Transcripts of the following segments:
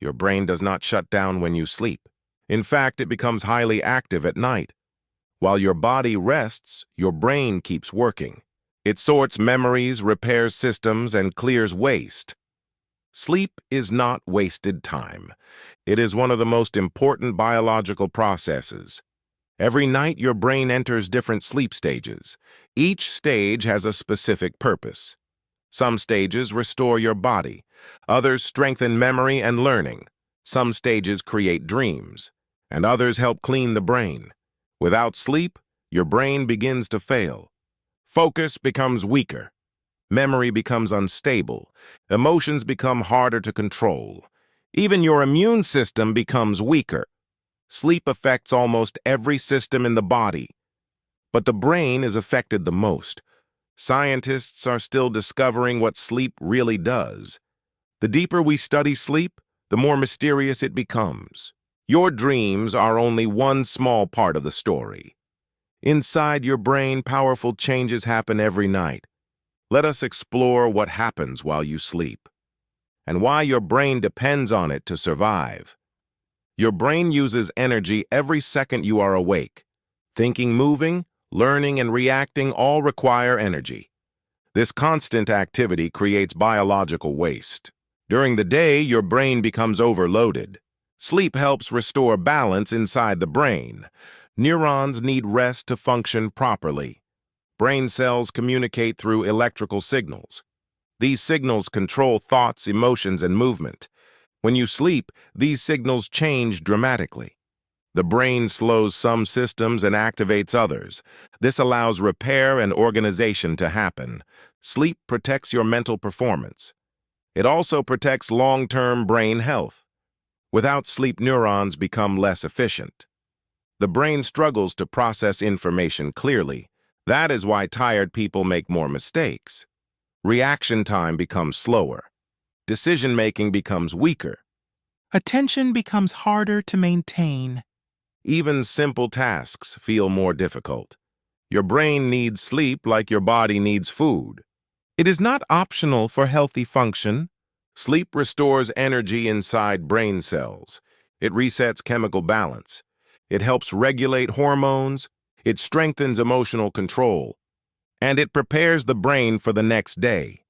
Your brain does not shut down when you sleep. In fact, it becomes highly active at night. While your body rests, your brain keeps working. It sorts memories, repairs systems, and clears waste. Sleep is not wasted time. It is one of the most important biological processes. Every night, your brain enters different sleep stages. Each stage has a specific purpose. Some stages restore your body. Others strengthen memory and learning. Some stages create dreams, and others help clean the brain. Without sleep, your brain begins to fail. Focus becomes weaker. Memory becomes unstable. Emotions become harder to control. Even your immune system becomes weaker. Sleep affects almost every system in the body, but the brain is affected the most. Scientists are still discovering what sleep really does. The deeper we study sleep, the more mysterious it becomes. Your dreams are only one small part of the story. Inside your brain, powerful changes happen every night. Let us explore what happens while you sleep, and why your brain depends on it to survive. Your brain uses energy every second you are awake. Thinking, moving, learning, and reacting all require energy. This constant activity creates biological waste. During the day, your brain becomes overloaded. Sleep helps restore balance inside the brain. Neurons need rest to function properly. Brain cells communicate through electrical signals. These signals control thoughts, emotions, and movement. When you sleep, these signals change dramatically. The brain slows some systems and activates others. This allows repair and organization to happen. Sleep protects your mental performance. It also protects long-term brain health. Without sleep, neurons become less efficient. The brain struggles to process information clearly. That is why tired people make more mistakes. Reaction time becomes slower. Decision-making becomes weaker. Attention becomes harder to maintain. Even simple tasks feel more difficult. Your brain needs sleep like your body needs food. It is not optional for healthy function. Sleep restores energy inside brain cells. It resets chemical balance. It helps regulate hormones. It strengthens emotional control. And it prepares the brain for the next day.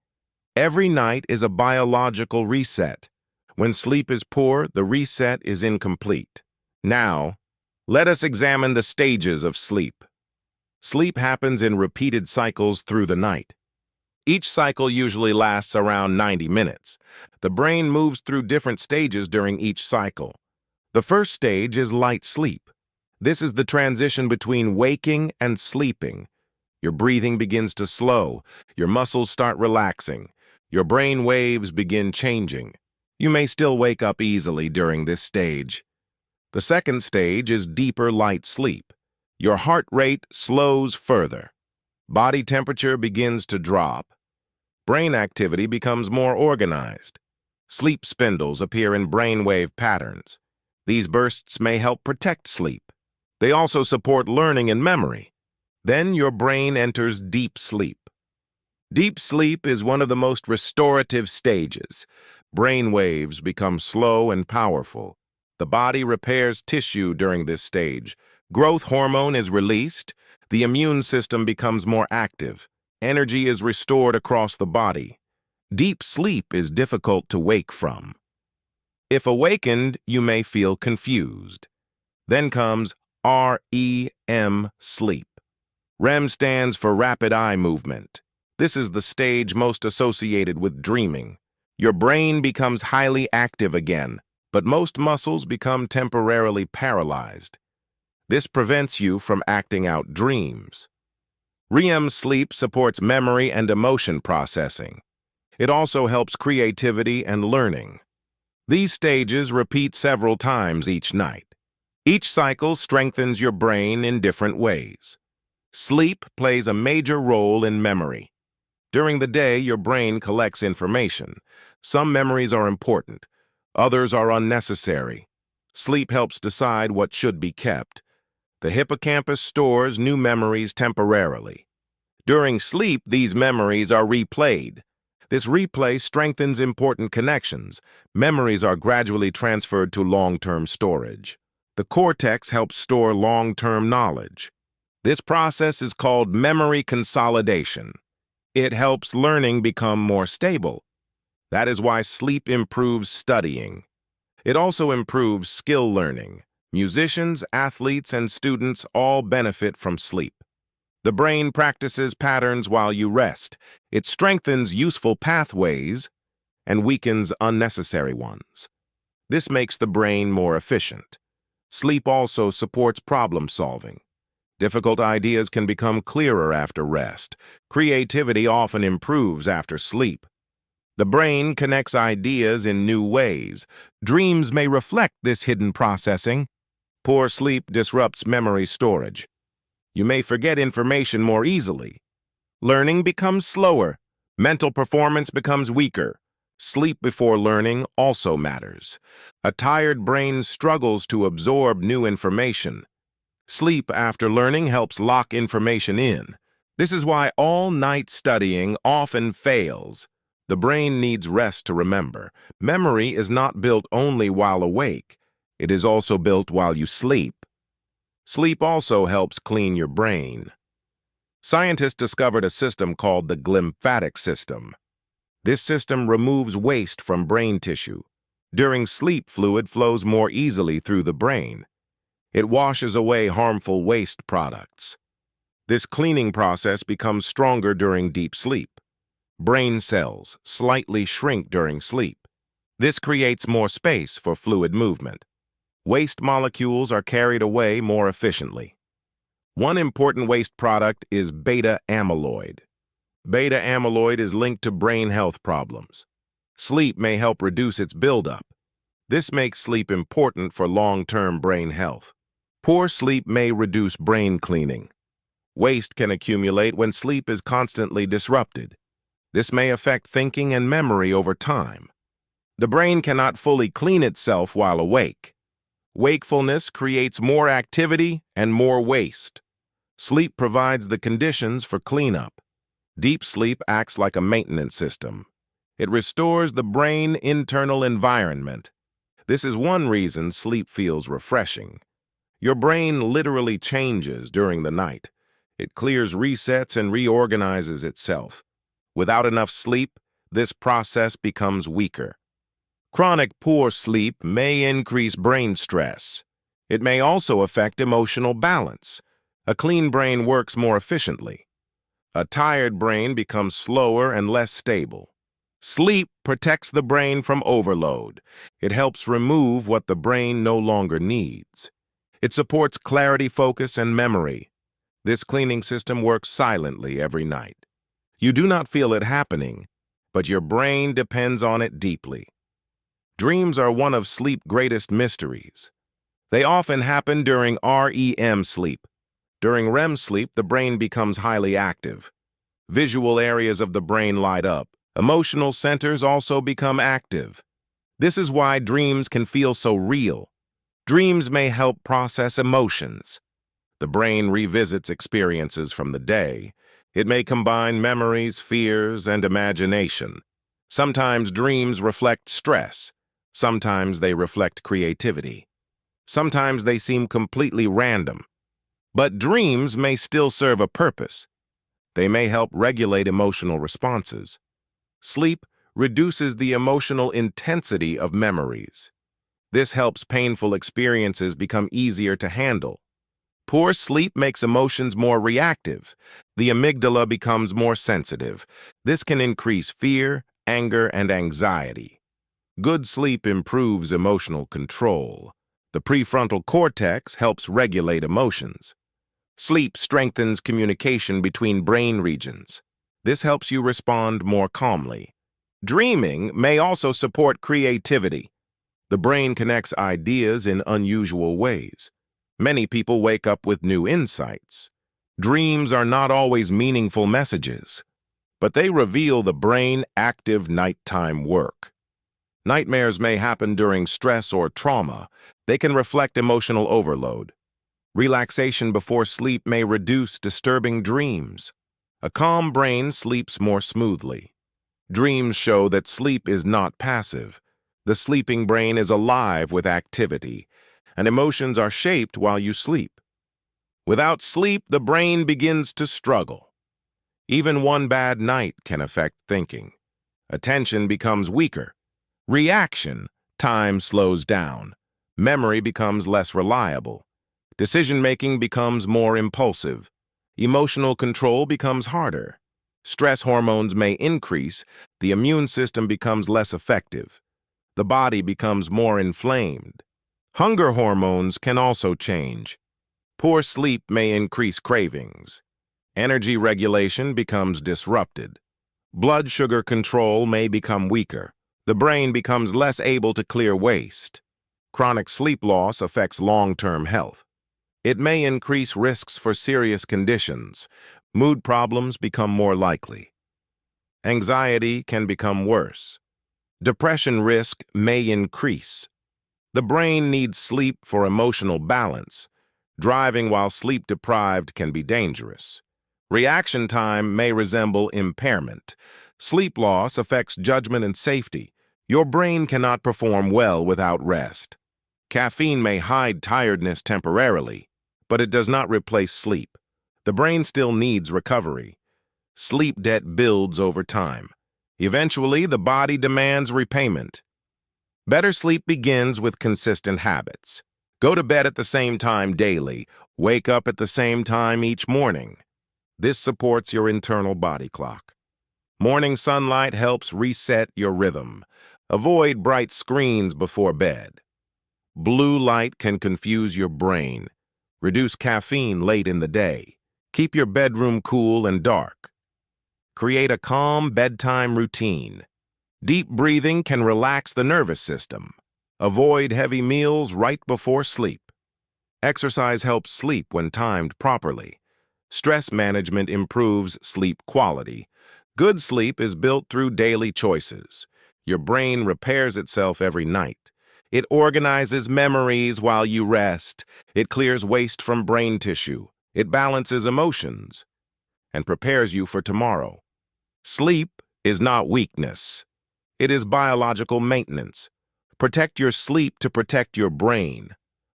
Every night is a biological reset. When sleep is poor, the reset is incomplete. Now, let us examine the stages of sleep. Sleep happens in repeated cycles through the night. Each cycle usually lasts around 90 minutes. The brain moves through different stages during each cycle. The first stage is light sleep. This is the transition between waking and sleeping. Your breathing begins to slow. Your muscles start relaxing. Your brain waves begin changing. You may still wake up easily during this stage. The second stage is deeper light sleep. Your heart rate slows further. Body temperature begins to drop. Brain activity becomes more organized. Sleep spindles appear in brainwave patterns. These bursts may help protect sleep. They also support learning and memory. Then your brain enters deep sleep. Deep sleep is one of the most restorative stages. Brain waves become slow and powerful. The body repairs tissue during this stage. Growth hormone is released. The immune system becomes more active. Energy is restored across the body. Deep sleep is difficult to wake from. If awakened, you may feel confused. Then comes REM sleep. REM stands for rapid eye movement. This is the stage most associated with dreaming. Your brain becomes highly active again, but most muscles become temporarily paralyzed. This prevents you from acting out dreams. REM sleep supports memory and emotion processing. It also helps creativity and learning. These stages repeat several times each night. Each cycle strengthens your brain in different ways. Sleep plays a major role in memory. During the day, your brain collects information. Some memories are important. Others are unnecessary. Sleep helps decide what should be kept. The hippocampus stores new memories temporarily. During sleep, these memories are replayed. This replay strengthens important connections. Memories are gradually transferred to long-term storage. The cortex helps store long-term knowledge. This process is called memory consolidation. It helps learning become more stable. That is why sleep improves studying. It also improves skill learning. Musicians, athletes, and students all benefit from sleep. The brain practices patterns while you rest. It strengthens useful pathways and weakens unnecessary ones. This makes the brain more efficient. Sleep also supports problem solving. Difficult ideas can become clearer after rest. Creativity often improves after sleep. The brain connects ideas in new ways. Dreams may reflect this hidden processing. Poor sleep disrupts memory storage. You may forget information more easily. Learning becomes slower. Mental performance becomes weaker. Sleep before learning also matters. A tired brain struggles to absorb new information. Sleep after learning helps lock information in. This is why all-night studying often fails. The brain needs rest to remember. Memory is not built only while awake. It is also built while you sleep. Sleep also helps clean your brain. Scientists discovered a system called the glymphatic system. This system removes waste from brain tissue. During sleep, fluid flows more easily through the brain. It washes away harmful waste products. This cleaning process becomes stronger during deep sleep. Brain cells slightly shrink during sleep. This creates more space for fluid movement. Waste molecules are carried away more efficiently. One important waste product is beta amyloid. Beta amyloid is linked to brain health problems. Sleep may help reduce its buildup. This makes sleep important for long-term brain health. Poor sleep may reduce brain cleaning. Waste can accumulate when sleep is constantly disrupted. This may affect thinking and memory over time. The brain cannot fully clean itself while awake. Wakefulness creates more activity and more waste. Sleep provides the conditions for cleanup. Deep sleep acts like a maintenance system. It restores the brain internal environment. This is one reason sleep feels refreshing. Your brain literally changes during the night. It clears, resets, and reorganizes itself. Without enough sleep, this process becomes weaker. Chronic poor sleep may increase brain stress. It may also affect emotional balance. A clean brain works more efficiently. A tired brain becomes slower and less stable. Sleep protects the brain from overload. It helps remove what the brain no longer needs. It supports clarity, focus, and memory. This cleaning system works silently every night. You do not feel it happening, but your brain depends on it deeply. Dreams are one of sleep's greatest mysteries. They often happen during REM sleep. During REM sleep, the brain becomes highly active. Visual areas of the brain light up. Emotional centers also become active. This is why dreams can feel so real. Dreams may help process emotions. The brain revisits experiences from the day. It may combine memories, fears, and imagination. Sometimes dreams reflect stress. Sometimes they reflect creativity. Sometimes they seem completely random. But dreams may still serve a purpose. They may help regulate emotional responses. Sleep reduces the emotional intensity of memories. This helps painful experiences become easier to handle. Poor sleep makes emotions more reactive. The amygdala becomes more sensitive. This can increase fear, anger, and anxiety. Good sleep improves emotional control. The prefrontal cortex helps regulate emotions. Sleep strengthens communication between brain regions. This helps you respond more calmly. Dreaming may also support creativity. The brain connects ideas in unusual ways. Many people wake up with new insights. Dreams are not always meaningful messages, but they reveal the brain's active nighttime work. Nightmares may happen during stress or trauma. They can reflect emotional overload. Relaxation before sleep may reduce disturbing dreams. A calm brain sleeps more smoothly. Dreams show that sleep is not passive. The sleeping brain is alive with activity, and emotions are shaped while you sleep. Without sleep, the brain begins to struggle. Even one bad night can affect thinking. Attention becomes weaker. Reaction time slows down. Memory becomes less reliable. Decision-making becomes more impulsive. Emotional control becomes harder. Stress hormones may increase. The immune system becomes less effective. The body becomes more inflamed. Hunger hormones can also change. Poor sleep may increase cravings. Energy regulation becomes disrupted. Blood sugar control may become weaker. The brain becomes less able to clear waste. Chronic sleep loss affects long-term health. It may increase risks for serious conditions. Mood problems become more likely. Anxiety can become worse. Depression risk may increase. The brain needs sleep for emotional balance. Driving while sleep-deprived can be dangerous. Reaction time may resemble impairment. Sleep loss affects judgment and safety. Your brain cannot perform well without rest. Caffeine may hide tiredness temporarily, but it does not replace sleep. The brain still needs recovery. Sleep debt builds over time. Eventually, the body demands repayment. Better sleep begins with consistent habits. Go to bed at the same time daily. Wake up at the same time each morning. This supports your internal body clock. Morning sunlight helps reset your rhythm. Avoid bright screens before bed. Blue light can confuse your brain. Reduce caffeine late in the day. Keep your bedroom cool and dark. Create a calm bedtime routine. Deep breathing can relax the nervous system. Avoid heavy meals right before sleep. Exercise helps sleep when timed properly. Stress management improves sleep quality. Good sleep is built through daily choices. Your brain repairs itself every night. It organizes memories while you rest. It clears waste from brain tissue. It balances emotions and prepares you for tomorrow. Sleep is not weakness. It is biological maintenance. Protect your sleep to protect your brain.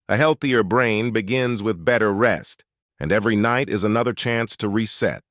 A healthier brain begins with better rest, and every night is another chance to reset.